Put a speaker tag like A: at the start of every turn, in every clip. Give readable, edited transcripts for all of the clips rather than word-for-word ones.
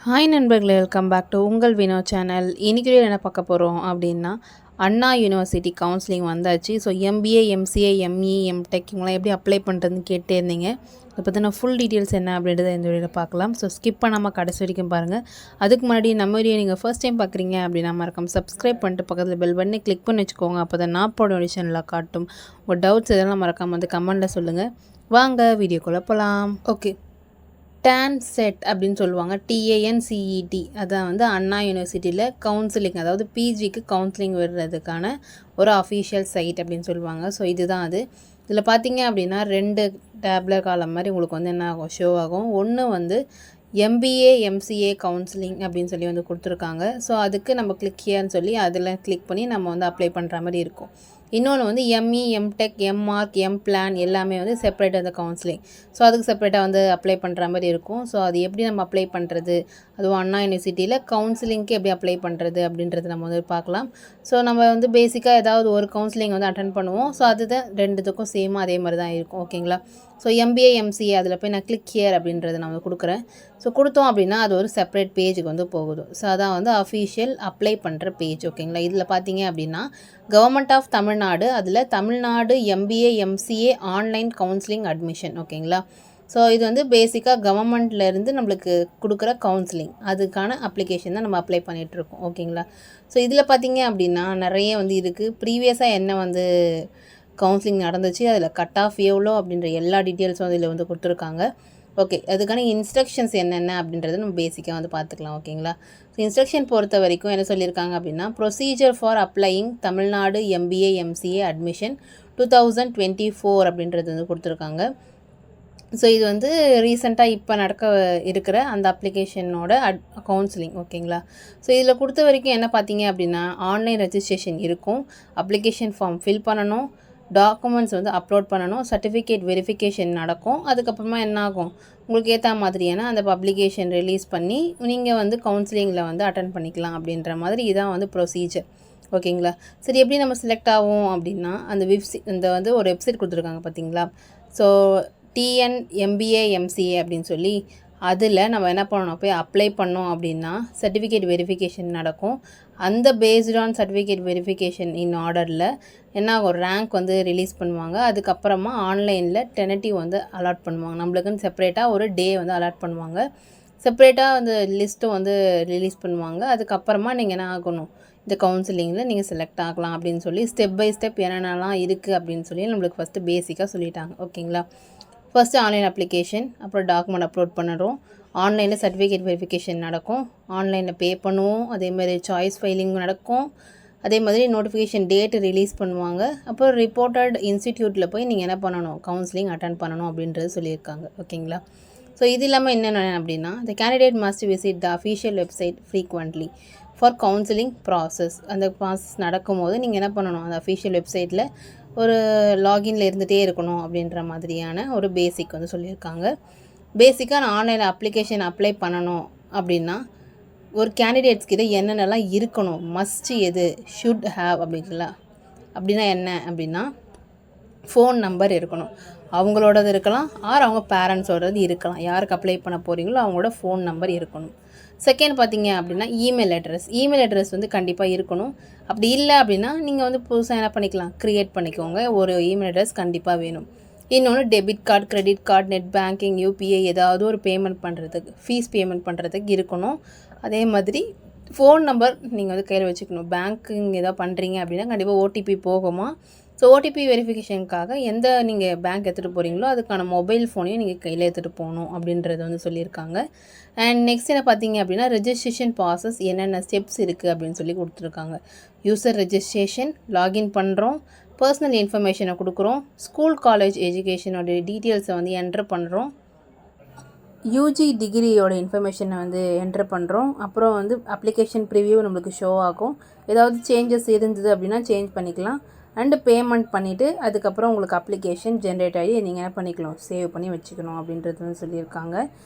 A: Hi நண்பர்களே, welcome back to உங்கள் Vino channel. இன்றைக்கி என்ன பார்க்க போகிறோம் அப்படின்னா, அண்ணா யூனிவர்சிட்டி கவுன்சிலிங் வந்தாச்சு. So MBA, MCA, ME, MTech இவங்களாம் எப்படி அப்ளை பண்ணுறதுன்னு கேட்டே இருந்தீங்க. அதை பற்றின ஃபுல் டீட்டெயில்ஸ் என்ன அப்படின்றத இந்த வீடியோவில் பார்க்கலாம். ஸோ ஸ்கிப் பண்ணாமல் கடைசி வரைக்கும் பாருங்கள். அதுக்கு முன்னாடி நம்ம வீடியோ நீங்கள் ஃபர்ஸ்ட் டைம் பார்க்குறீங்க அப்படின்னா மறக்காம சப்ஸ்கிரைப் பண்ணிட்டு பக்கத்தில் பெல் பட்டனை கிளிக் பண்ணி வச்சுக்கோங்க. அப்போ தான் நான் போட நோட்டிஃபிகேஷனில் காட்டும். உங்கள் டவுட்ஸ் இதெல்லாம் மறக்காமல் வந்து கமெண்ட்டில் சொல்லுங்கள். வாங்க வீடியோக்குள்ளே போகலாம். ஓகே, டான்செட் அப்படின்னு சொல்லுவாங்க. டிஏஎன்சிஇடி அதான் வந்து அண்ணா யூனிவர்சிட்டியில் கவுன்சிலிங், அதாவது பிஜிக்கு கவுன்சிலிங் விடுறதுக்கான ஒரு அஃபீஷியல் சைட் அப்படின்னு சொல்லுவாங்க. ஸோ இதுதான் அது. இதில் பார்த்தீங்க அப்படின்னா 2 டேப்லர் காலம் மாதிரி உங்களுக்கு வந்து என்ன ஆகும், ஷோ ஆகும். ஒன்று வந்து எம்பிஏ, எம்சிஏ கவுன்சிலிங் அப்படின்னு சொல்லி வந்து கொடுத்துருக்காங்க. ஸோ அதுக்கு நம்ம கிளிக் ஹியர்னு சொல்லி அதில் கிளிக் பண்ணி நம்ம வந்து அப்ளை பண்ணுற மாதிரி இருக்கும். இன்னொன்று வந்து எம்இ, எம்டெக், எம்மார்க், எம்பிளான் எல்லாமே வந்து செப்பரேட்டாக அந்த கவுன்சிலிங். ஸோ அதுக்கு செப்பரேட்டாக வந்து அப்ளை பண்ணுற மாதிரி இருக்கும். ஸோ அது எப்படி நம்ம அப்ளை பண்ணுறது, அதுவும் அண்ணா யூனிவர்சிட்டியில் கவுன்சிலிங்க்கு எப்படி அப்ளை பண்ணுறது அப்படின்றது நம்ம வந்து பார்க்கலாம். ஸோ நம்ம வந்து பேசிக்காக ஏதாவது ஒரு கவுன்சிலிங் வந்து அட்டன் பண்ணுவோம். ஸோ அதுதான் 2த்துக்கும் சேமாக அதே மாதிரி தான் இருக்கும். ஓகேங்களா. ஸோ எம்பிஏ, எம்சிஏ அதில் போய் நான் கிளிக் ஹியர் அப்படின்றத நான் கொடுக்குறேன். ஸோ கொடுத்தோம் அப்படின்னா அது ஒரு செப்பரேட் பேஜுக்கு வந்து போகுது. ஸோ அதான் வந்து அஃபீஷியல் அப்ளை பண்ணுற பேஜ். ஓகேங்களா. இதில் பார்த்தீங்க அப்படின்னா கவர்மெண்ட் ஆஃப் தமிழ்நாடு, அதில் Tamil Nadu MBA, MCA online counselling admission. ஓகேங்களா. ஸோ இது வந்து பேசிக்காக கவர்மெண்ட்லேருந்து நம்மளுக்கு கொடுக்குற கவுன்சிலிங், அதுக்கான அப்ளிகேஷன் தான் நம்ம அப்ளை பண்ணிகிட்ருக்கோம். ஓகேங்களா. ஸோ இதில் பார்த்தீங்க அப்படின்னா நிறைய வந்து இருக்குது. ப்ரீவியஸாக என்ன வந்து கவுன்சிலிங் நடந்துச்சு, அதில் கட் ஆஃப் எவ்வளோ அப்படின்ற எல்லா டீட்டெயில்ஸும் இதில் வந்து கொடுத்துருக்காங்க. ஓகே, அதுக்கான இன்ஸ்ட்ரக்ஷன்ஸ் என்னென்ன அப்படின்றத நம்ம பேசிக்காக வந்து பார்த்துக்கலாம். ஓகேங்களா. ஸோ இன்ஸ்ட்ரக்ஷன் பொறுத்த வரைக்கும் என்ன சொல்லியிருக்காங்க அப்படின்னா, procedure for applying Tamil Nadu MBA, MCA admission 2024 அப்படின்றது வந்து கொடுத்துருக்காங்க. ஸோ இது வந்து ரீசெண்டாக இப்போ நடக்க இருக்கிற அந்த அப்ளிகேஷனோட கவுன்சிலிங். ஓகேங்களா. ஸோ இதில் கொடுத்த வரைக்கும் என்ன பார்த்தீங்க அப்படின்னா, ஆன்லைன் ரெஜிஸ்ட்ரேஷன் இருக்கும், அப்ளிகேஷன் ஃபார்ம் ஃபில் பண்ணணும், டாக்குமெண்ட்ஸ் வந்து அப்லோட் பண்ணணும், சர்டிஃபிகேட் வெரிஃபிகேஷன் நடக்கும். அதுக்கப்புறமா என்ன ஆகும், உங்களுக்கு ஏற்ற மாதிரியான அந்த பப்ளிகேஷன் ரிலீஸ் பண்ணி நீங்கள் வந்து கவுன்சிலிங்கில் வந்து அட்டன் பண்ணிக்கலாம் அப்படின்ற மாதிரி இதான் வந்து ப்ரொசீஜர். ஓகேங்களா. சரி, எப்படி நம்ம செலக்ட் ஆகும் அப்படின்னா, அந்த இந்த வந்து ஒரு வெப்சைட் கொடுத்துருக்காங்க பார்த்தீங்களா. ஸோ டிஎன் எம்பிஏ, எம்சிஏ அப்படின்னு சொல்லி அதில் நம்ம என்ன பண்ணணும், போய் அப்ளை பண்ணோம் அப்படின்னா சர்டிஃபிகேட் வெரிஃபிகேஷன் நடக்கும். அந்த பேஸ்ட் ஆன் சர்டிஃபிகேட் வெரிஃபிகேஷன் இன் ஆர்டரில் என்ன ஆகும், ரேங்க் வந்து ரிலீஸ் பண்ணுவாங்க. அதுக்கப்புறமா ஆன்லைனில் டெனட்டிவ் வந்து அலாட் பண்ணுவாங்க. நம்மளுக்குன்னு செப்பரேட்டாக ஒரு டே வந்து அலாட் பண்ணுவாங்க. செப்பரேட்டாக அந்த லிஸ்ட்டும் வந்து ரிலீஸ் பண்ணுவாங்க. அதுக்கப்புறமா நீங்கள் என்ன ஆகணும், இந்த கவுன்சிலிங்கில் நீங்கள் செலக்ட் ஆகலாம் அப்படின்னு சொல்லி ஸ்டெப் பை ஸ்டெப் என்னென்னலாம் இருக்குது அப்படின்னு சொல்லி நம்மளுக்கு ஃபஸ்ட்டு பேசிக்காக சொல்லிட்டாங்க. ஓகேங்களா. ஃபஸ்ட்டு ஆன்லைன் அப்ளிகேஷன், அப்புறம் டாக்குமெண்ட் அப்லோட் பண்ணுறோம், ஆன்லைனில் சர்டிஃபிகேட் வெரிஃபிகேஷன் நடக்கும், ஆன்லைனில் பே பண்ணுவோம், அதேமாதிரி சாய்ஸ் ஃபைலிங் நடக்கும், அதே மாதிரி நோட்டிஃபிகேஷன் டேட்டு ரிலீஸ் பண்ணுவாங்க. அப்புறம் ரிப்போர்ட்டட் இன்ஸ்டிடியூட்டில் போய் நீங்கள் என்ன பண்ணணும், கவுன்சிலிங் அட்டன் பண்ணணும் அப்படின்றது சொல்லியிருக்காங்க. ஓகேங்களா. ஸோ இது இல்லாமல் என்னென்ன அப்படின்னா, the candidate must visit the official website frequently for counselling process. அந்த ப்ராசஸ் நடக்கும்போது நீங்கள் என்ன பண்ணணும், அந்த அஃபீஷியல் வெப்சைட்டில் ஒரு லாகின்ல இருந்துகிட்டே இருக்கணும் அப்படின்ற மாதிரியான ஒரு பேசிக் வந்து சொல்லியிருக்காங்க. பேசிக்காக நான் ஆன்லைனில் அப்ளிகேஷன் அப்ளை பண்ணணும் அப்படின்னா ஒரு கேண்டிடேட்ஸ்க்கு இதை என்னென்னலாம் இருக்கணும், மஸ்ட் எது, ஷுட் ஹேவ் அப்படின்னா என்ன அப்படின்னா, ஃபோன் நம்பர் இருக்கணும், அவங்களோடது இருக்கலாம், அவங்க பேரண்ட்ஸோடது இருக்கலாம். யாருக்கு அப்ளை பண்ண போகிறீங்களோ அவங்களோட ஃபோன் நம்பர் இருக்கணும். செகண்ட் பார்த்தீங்க அப்படின்னா இமெயில் அட்ரஸ் வந்து கண்டிப்பாக இருக்கணும். அப்படி இல்லை அப்படின்னா நீங்கள் வந்து புதுசாக என்ன பண்ணிக்கலாம், க்ரியேட் பண்ணிக்கோங்க. ஒரு இமெயில் அட்ரஸ் கண்டிப்பாக வேணும். இன்னொன்று debit card, credit card, net banking, UPI ஏதாவது ஒரு பேமெண்ட் பண்ணுறதுக்கு, ஃபீஸ் பேமெண்ட் பண்ணுறதுக்கு இருக்கணும். அதே மாதிரி ஃபோன் நம்பர் நீங்கள் வந்து கையில் வச்சுக்கணும். பேங்க்கிங் ஏதாவது பண்ணுறீங்க அப்படின்னா கண்டிப்பாக ஓடிபி போகுமா. ஸோ ஓடிபி வெரிஃபிகேஷனுக்காக எந்த நீங்கள் பேங்க் எடுத்துகிட்டு போகிறீங்களோ அதுக்கான மொபைல் ஃபோனையும் நீங்கள் கையில் எடுத்துகிட்டு போகணும் அப்படின்றது வந்து சொல்லியிருக்காங்க. அண்ட் நெக்ஸ்ட் என்ன பார்த்தீங்க அப்படின்னா, ரெஜிஸ்ட்ரேஷன் ப்ராசஸ் என்னென்ன ஸ்டெப்ஸ் இருக்குது அப்படின்னு சொல்லி கொடுத்துருக்காங்க. யூசர் ரெஜிஸ்ட்ரேஷன், லாகின் பண்ணுறோம், பர்சனல் இன்ஃபர்மேஷனை கொடுக்குறோம், ஸ்கூல் காலேஜ் எஜுகேஷனோட டீட்டெயில்ஸை வந்து என்ட்ரு பண்ணுறோம், யூஜி டிகிரியோட இன்ஃபர்மேஷனை வந்து என்ட்ரு பண்ணுறோம். அப்புறம் வந்து அப்ளிகேஷன் ப்ரிவியூ நம்மளுக்கு ஷோ ஆகும். ஏதாவது சேஞ்சஸ் இருந்தது அப்படின்னா சேஞ்ச் பண்ணிக்கலாம். அண்டு பேமெண்ட் பண்ணிவிட்டு அதுக்கப்புறம் உங்களுக்கு அப்ளிகேஷன் ஜென்ரேட் ஆகி நீங்கள் என்ன பண்ணிக்கலாம், சேவ் பண்ணி வச்சுக்கணும் அப்படின்றது வந்து சொல்லியிருக்காங்க.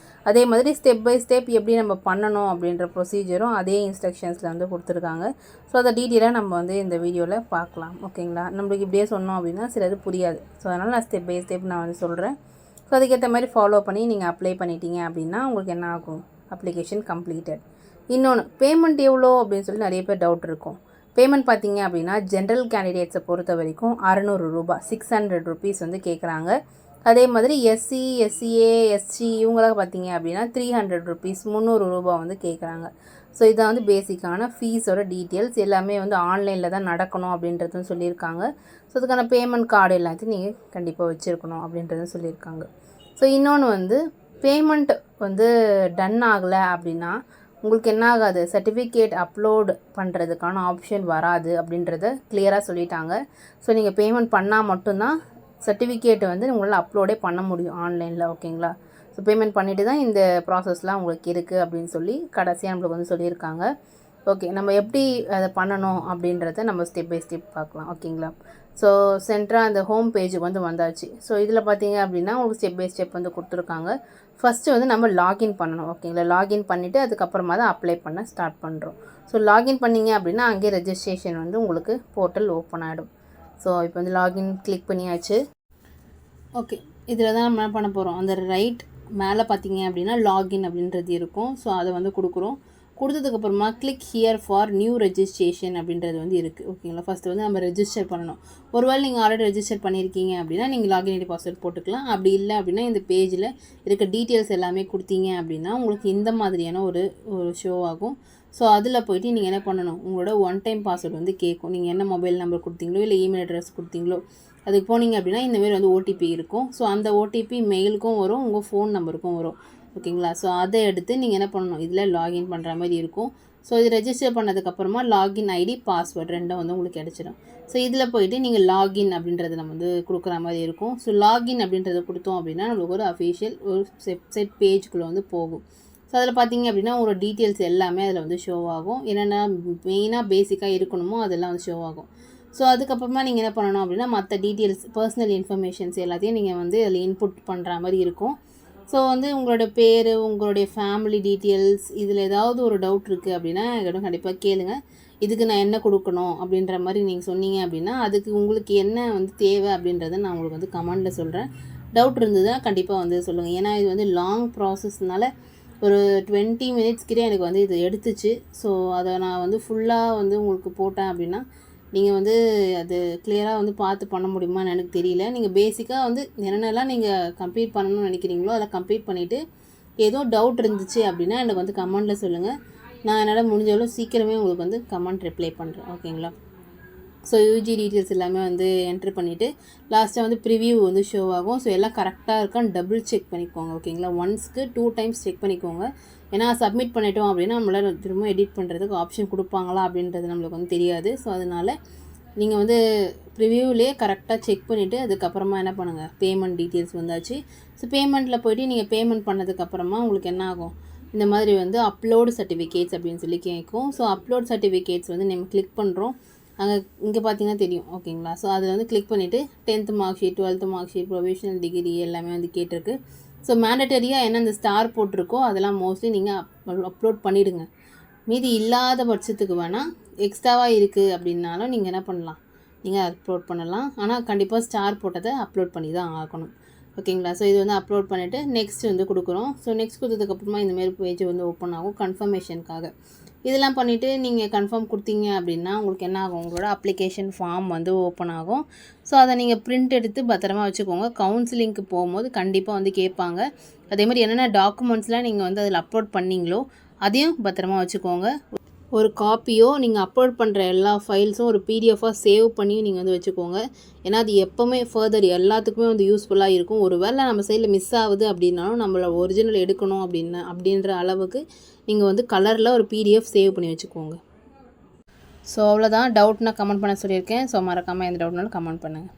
A: அதே மாதிரி ஸ்டெப் பை ஸ்டெப் எப்படி நம்ம பண்ணணும் அப்படின்ற ப்ரொசீஜரும் அதே இன்ஸ்ட்ரக்ஷன்ஸில் வந்து கொடுத்துருக்காங்க. ஸோ அதை டீட்டெயிலாக நம்ம வந்து இந்த வீடியோவில் பார்க்கலாம். ஓகேங்களா. நம்மளுக்கு இப்படியே சொன்னோம் அப்படின்னா சிலது புரியாது. ஸோ அதனால் நான் ஸ்டெப் பை ஸ்டெப் நான் வந்து சொல்கிறேன். ஸோ அதுக்கேற்ற மாதிரி ஃபாலோ பண்ணி நீங்கள் அப்ளை பண்ணிட்டீங்க அப்படின்னா உங்களுக்கு என்ன ஆகும், அப்ளிகேஷன் கம்ப்ளீட்டட். இன்னொன்று பேமெண்ட் எவ்வளோ அப்படின்னு சொல்லி நிறைய பேர் டவுட் இருக்கும். பேமெண்ட் பார்த்தீங்க அப்படின்னா ஜென்ரல் கேண்டிடேட்ஸை பொறுத்த வரைக்கும் 600 ரூபா 600 ருபீஸ் வந்து கேட்குறாங்க. அதே மாதிரி எஸ்சி, எஸ்சிஏ, எஸ்சி இவங்களாம் பார்த்தீங்க அப்படின்னா 300 ருபீஸ் 300 ரூபா வந்து கேட்குறாங்க. ஸோ இதான் வந்து பேசிக்கான ஃபீஸோட டீட்டெயில்ஸ். எல்லாமே வந்து ஆன்லைனில் தான் நடக்கணும் அப்படின்றதும் சொல்லியிருக்காங்க. ஸோ அதுக்கான பேமெண்ட் கார்டு எல்லாத்தையும் நீங்கள் கண்டிப்பாக வச்சுருக்கணும் அப்படின்றதும் சொல்லியிருக்காங்க. ஸோ இன்னொன்று வந்து பேமெண்ட் வந்து டன் ஆகலை அப்படின்னா உங்களுக்கு என்ன ஆகாது, சர்டிஃபிகேட் அப்லோடு பண்ணுறதுக்கான ஆப்ஷன் வராது அப்படின்றத கிளியராக சொல்லிட்டாங்க. ஸோ நீங்கள் பேமெண்ட் பண்ணால் மட்டும்தான் சர்டிஃபிகேட்டை வந்து உங்களால் அப்லோடே பண்ண முடியும் ஆன்லைனில். ஓகேங்களா? ஸோ பேமெண்ட் பண்ணிவிட்டு தான் இந்த ப்ராசஸ்லாம் உங்களுக்கு இருக்குது அப்படின்னு சொல்லி கடைசியாக நம்மளுக்கு வந்து சொல்லியிருக்காங்க. ஓகே, நம்ம எப்படி அதை பண்ணணும் அப்படின்றத நம்ம ஸ்டெப் பை ஸ்டெப் பார்க்கலாம். ஓகேங்களா? ஸோ சென்டராக அந்த ஹோம் பேஜுக்கு வந்து வந்தாச்சு. ஸோ இதில் பார்த்தீங்க அப்படின்னா உங்களுக்கு ஸ்டெப் பை ஸ்டெப் வந்து கொடுத்துருக்காங்க. ஃபஸ்ட்டு வந்து நம்ம லாகின் பண்ணணும். ஓகேங்களா? லாகின் பண்ணிவிட்டு அதுக்கப்புறமா தான் அப்ளை பண்ண ஸ்டார்ட் பண்ணுறோம். ஸோ லாகின் பண்ணிங்க அப்படின்னா அங்கேயே ரெஜிஸ்ட்ரேஷன் வந்து உங்களுக்கு போர்ட்டல் ஓப்பன் ஆகிடும். ஸோ இப்போ வந்து லாகின் கிளிக் பண்ணியாச்சு. ஓகே, இதில் தான் நம்ம என்ன பண்ண போகிறோம், அந்த ரைட் மேலே பார்த்தீங்க அப்படின்னா லாகின் அப்படின்றது இருக்கும். ஸோ அதை வந்து கொடுக்குறோம். கொடுத்ததுக்கப்புறமா click here for new registration அப்படின்றது வந்து இருக்குது. ஓகேங்களா? ஃபஸ்ட்டு வந்து நம்ம ரெஜிஸ்டர் பண்ணணும். ஒருவேளை நீங்கள் ஆல்ரெடி ரெஜிஸ்டர் பண்ணியிருக்கீங்க அப்படின்னா நீங்கள் லாகின் ஐடி பாஸ்வேர்ட் போட்டுக்கலாம். அப்படி இல்லை அப்படின்னா இந்த பேஜில் இருக்க டீட்டெயில்ஸ் எல்லாமே கொடுத்தீங்க அப்படின்னா உங்களுக்கு இந்த மாதிரியான ஒரு ஷோ ஆகும். ஸோ அதில் போய்ட்டு நீங்கள் என்ன பண்ணணும், உங்களோட ஒன் டைம் பாஸ்வேர்டு வந்து கேட்கும். நீங்கள் என்ன மொபைல் நம்பர் கொடுத்தீங்களோ இல்லை இமெயில் அட்ரஸ் கொடுத்தீங்களோ அதுக்கு போனீங்க அப்படின்னா இந்தமாரி வந்து ஓடிபி இருக்கும். ஸோ அந்த ஓடிபி மெயிலுக்கும் வரும், உங்கள் ஃபோன் நம்பருக்கும் வரும். ஓகேங்களா? ஸோ அதை எடுத்து நீங்கள் என்ன பண்ணணும், இதில் லாகின் பண்ணுற மாதிரி இருக்கும். ஸோ இது ரெஜிஸ்டர் பண்ணதுக்கப்புறமா லாகின் ஐடி பாஸ்வேர்டு ரெண்டும் வந்து உங்களுக்கு கிடச்சிடும். ஸோ இதில் போய்ட்டு நீங்கள் லாகின் அப்படின்றத நம்ம வந்து கொடுக்குற மாதிரி இருக்கும். ஸோ லாகின் அப்படின்றத கொடுத்தோம் அப்படின்னா நம்மளுக்கு ஒரு அஃபிஷியல் ஒரு வெப்சைட் பேஜுக்குள்ளே வந்து போகும். ஸோ அதில் பார்த்தீங்க அப்படின்னா உங்களோட டீட்டெயில்ஸ் எல்லாமே அதில் வந்து ஷோ ஆகும். என்னென்ன மெயினாக பேசிக்காக இருக்கணுமோ அதெல்லாம் வந்து ஷோ ஆகும். ஸோ அதுக்கப்புறமா நீங்கள் என்ன பண்ணணும் அப்படின்னா மற்ற டீட்டெயில்ஸ் பர்சனல் இன்ஃபர்மேஷன்ஸ் எல்லாத்தையும் நீங்கள் வந்து அதில் இன்புட் பண்ணுற மாதிரி இருக்கும். ஸோ வந்து உங்களோட பேர், உங்களுடைய ஃபேமிலி டீட்டெயில்ஸ், இதில் ஏதாவது ஒரு டவுட் இருக்குது அப்படின்னா என்கிட்ட கண்டிப்பாக கேளுங்க. இதுக்கு நான் என்ன கொடுக்கணும் அப்படின்ற மாதிரி நீங்கள் சொன்னீங்க அப்படின்னா அதுக்கு உங்களுக்கு என்ன வந்து தேவை அப்படின்றத நான் உங்களுக்கு வந்து கமெண்டில் சொல்கிறேன். டவுட் இருந்ததுன்னா கண்டிப்பாக வந்து சொல்லுங்கள். ஏன்னா இது வந்து லாங் ப்ராசஸ்னால ஒரு 20 மினிட்ஸ் கிட்டே எனக்கு வந்து இது எடுத்துச்சு. ஸோ அதை நான் வந்து ஃபுல்லாக வந்து உங்களுக்கு போட்டேன் அப்படின்னா நீங்கள் வந்து அது கிளியராக வந்து பார்த்து பண்ண முடியுமான்னு எனக்கு தெரியல. நீங்கள் பேசிக்காக வந்து என்னென்னலாம் நீங்கள் கம்ப்ளீட் பண்ணணும்னு நினைக்கிறீங்களோ அதை கம்ப்ளீட் பண்ணிவிட்டு ஏதோ டவுட் இருந்துச்சு அப்படின்னா எனக்கு வந்து கமெண்டில் சொல்லுங்கள். நான் என்னால் முடிஞ்சளவு சீக்கிரமே உங்களுக்கு வந்து கமெண்ட் ரிப்ளை பண்ணுறேன். ஓகேங்களா? ஸோ யூஜி டீட்டெயில்ஸ் எல்லாமே வந்து என்ட்ரு பண்ணிவிட்டு லாஸ்ட்டாக வந்து ப்ரிவியூ வந்து ஷோ ஆகும். ஸோ எல்லாம் கரெக்டாக இருக்கான்னு டபுள் செக் பண்ணிக்கோங்க. ஓகேங்களா? ஒன்ஸ்க்கு 2 டைம்ஸ் செக் பண்ணிக்கோங்க. ஏன்னா சப்மிட் பண்ணிட்டோம் அப்படின்னா நம்மளால் திரும்ப எடிட் பண்ணுறதுக்கு ஆப்ஷன் கொடுப்பாங்களா அப்படின்றது நம்மளுக்கு வந்து தெரியாது. ஸோ அதனால் நீங்கள் வந்து ப்ரிவியூலேயே கரெக்டாக செக் பண்ணிவிட்டு அதுக்கப்புறமா என்ன பண்ணுங்கள், பேமெண்ட் டீட்டெயில்ஸ் வந்தாச்சு. ஸோ பேமெண்ட்டில் போய்ட்டு நீங்கள் பேமெண்ட் பண்ணதுக்கப்புறமா உங்களுக்கு என்ன ஆகும், இந்த மாதிரி வந்து அப்லோடு சர்டிஃபிகேட்ஸ் அப்படின்னு சொல்லி கேட்கும். ஸோ அப்லோட் சர்டிஃபிகேட்ஸ் வந்து நம்ம கிளிக் பண்ணுறோம். அங்கே இங்கே பார்த்தீங்கன்னா தெரியும். ஓகேங்களா? ஸோ அதில் வந்து கிளிக் பண்ணிவிட்டு 10th mark sheet, 12th mark sheet, provisional degree எல்லாமே வந்து கேட்டிருக்கு. ஸோ மேண்டட்டரியாக என்ன இந்த ஸ்டார் போட்டிருக்கோ அதெல்லாம் மோஸ்ட்லி நீங்கள் அப்லோட் பண்ணிவிடுங்க. மீதி இல்லாத பட்சத்துக்கு வேணால் எக்ஸ்ட்ராவாக இருக்குது அப்படின்னாலும் நீங்கள் என்ன பண்ணலாம், நீங்கள் அப்லோட் பண்ணலாம். ஆனால் கண்டிப்பாக ஸ்டார் போட்டதை அப்லோட் பண்ணி தான் ஆகணும். ஓகேங்களா? ஸோ இது வந்து அப்லோட் பண்ணிவிட்டு நெக்ஸ்ட் வந்து கொடுக்குறோம். ஸோ நெக்ஸ்ட் கொடுத்ததுக்கப்புறமா இந்தமாரி பேஜ் வந்து ஓப்பன் ஆகும் கன்ஃபர்மேஷனுக்காக. இதெல்லாம் பண்ணிவிட்டு நீங்கள் கன்ஃபார்ம் கொடுத்தீங்க அப்படின்னா உங்களுக்கு என்ன ஆகும், உங்களோட அப்ளிகேஷன் ஃபார்ம் வந்து ஓப்பன் ஆகும். ஸோ அதை நீங்கள் பிரிண்ட் எடுத்து பத்திரமா வச்சுக்கோங்க. கவுன்சிலிங்க்கு போகும்போது கண்டிப்பாக வந்து கேட்பாங்க. அதேமாதிரி என்னென்ன டாக்குமெண்ட்ஸ்லாம் நீங்கள் வந்து அதில் அப்லோட் பண்ணிங்களோ அதையும் பத்திரமா வச்சுக்கோங்க. ஒரு காப்பியோ நீங்கள் அப்லோட் பண்ணுற எல்லா ஃபைல்ஸும் ஒரு பிடிஎஃபாக சேவ் பண்ணி நீங்கள் வந்து வச்சுக்கோங்க. ஏன்னா அது எப்போவுமே ஃபர்தர் எல்லாத்துக்குமே வந்து யூஸ்ஃபுல்லாக இருக்கும். ஒரு வேளை நம்ம சைடில் மிஸ் ஆகுது அப்படின்னாலும் நம்மளை ஒரிஜினல் எடுக்கணும் அப்படின்ற அளவுக்கு நீங்கள் வந்து கலரில் ஒரு பிடிஎஃப் சேவ் பண்ணி வச்சுக்கோங்க. ஸோ அவ்வளோதான். டவுட்னா கமெண்ட் பண்ண சொல்லியிருக்கேன். ஸோ மறக்காமல் எந்த டவுட்னாலும் கமெண்ட் பண்ணுங்கள்.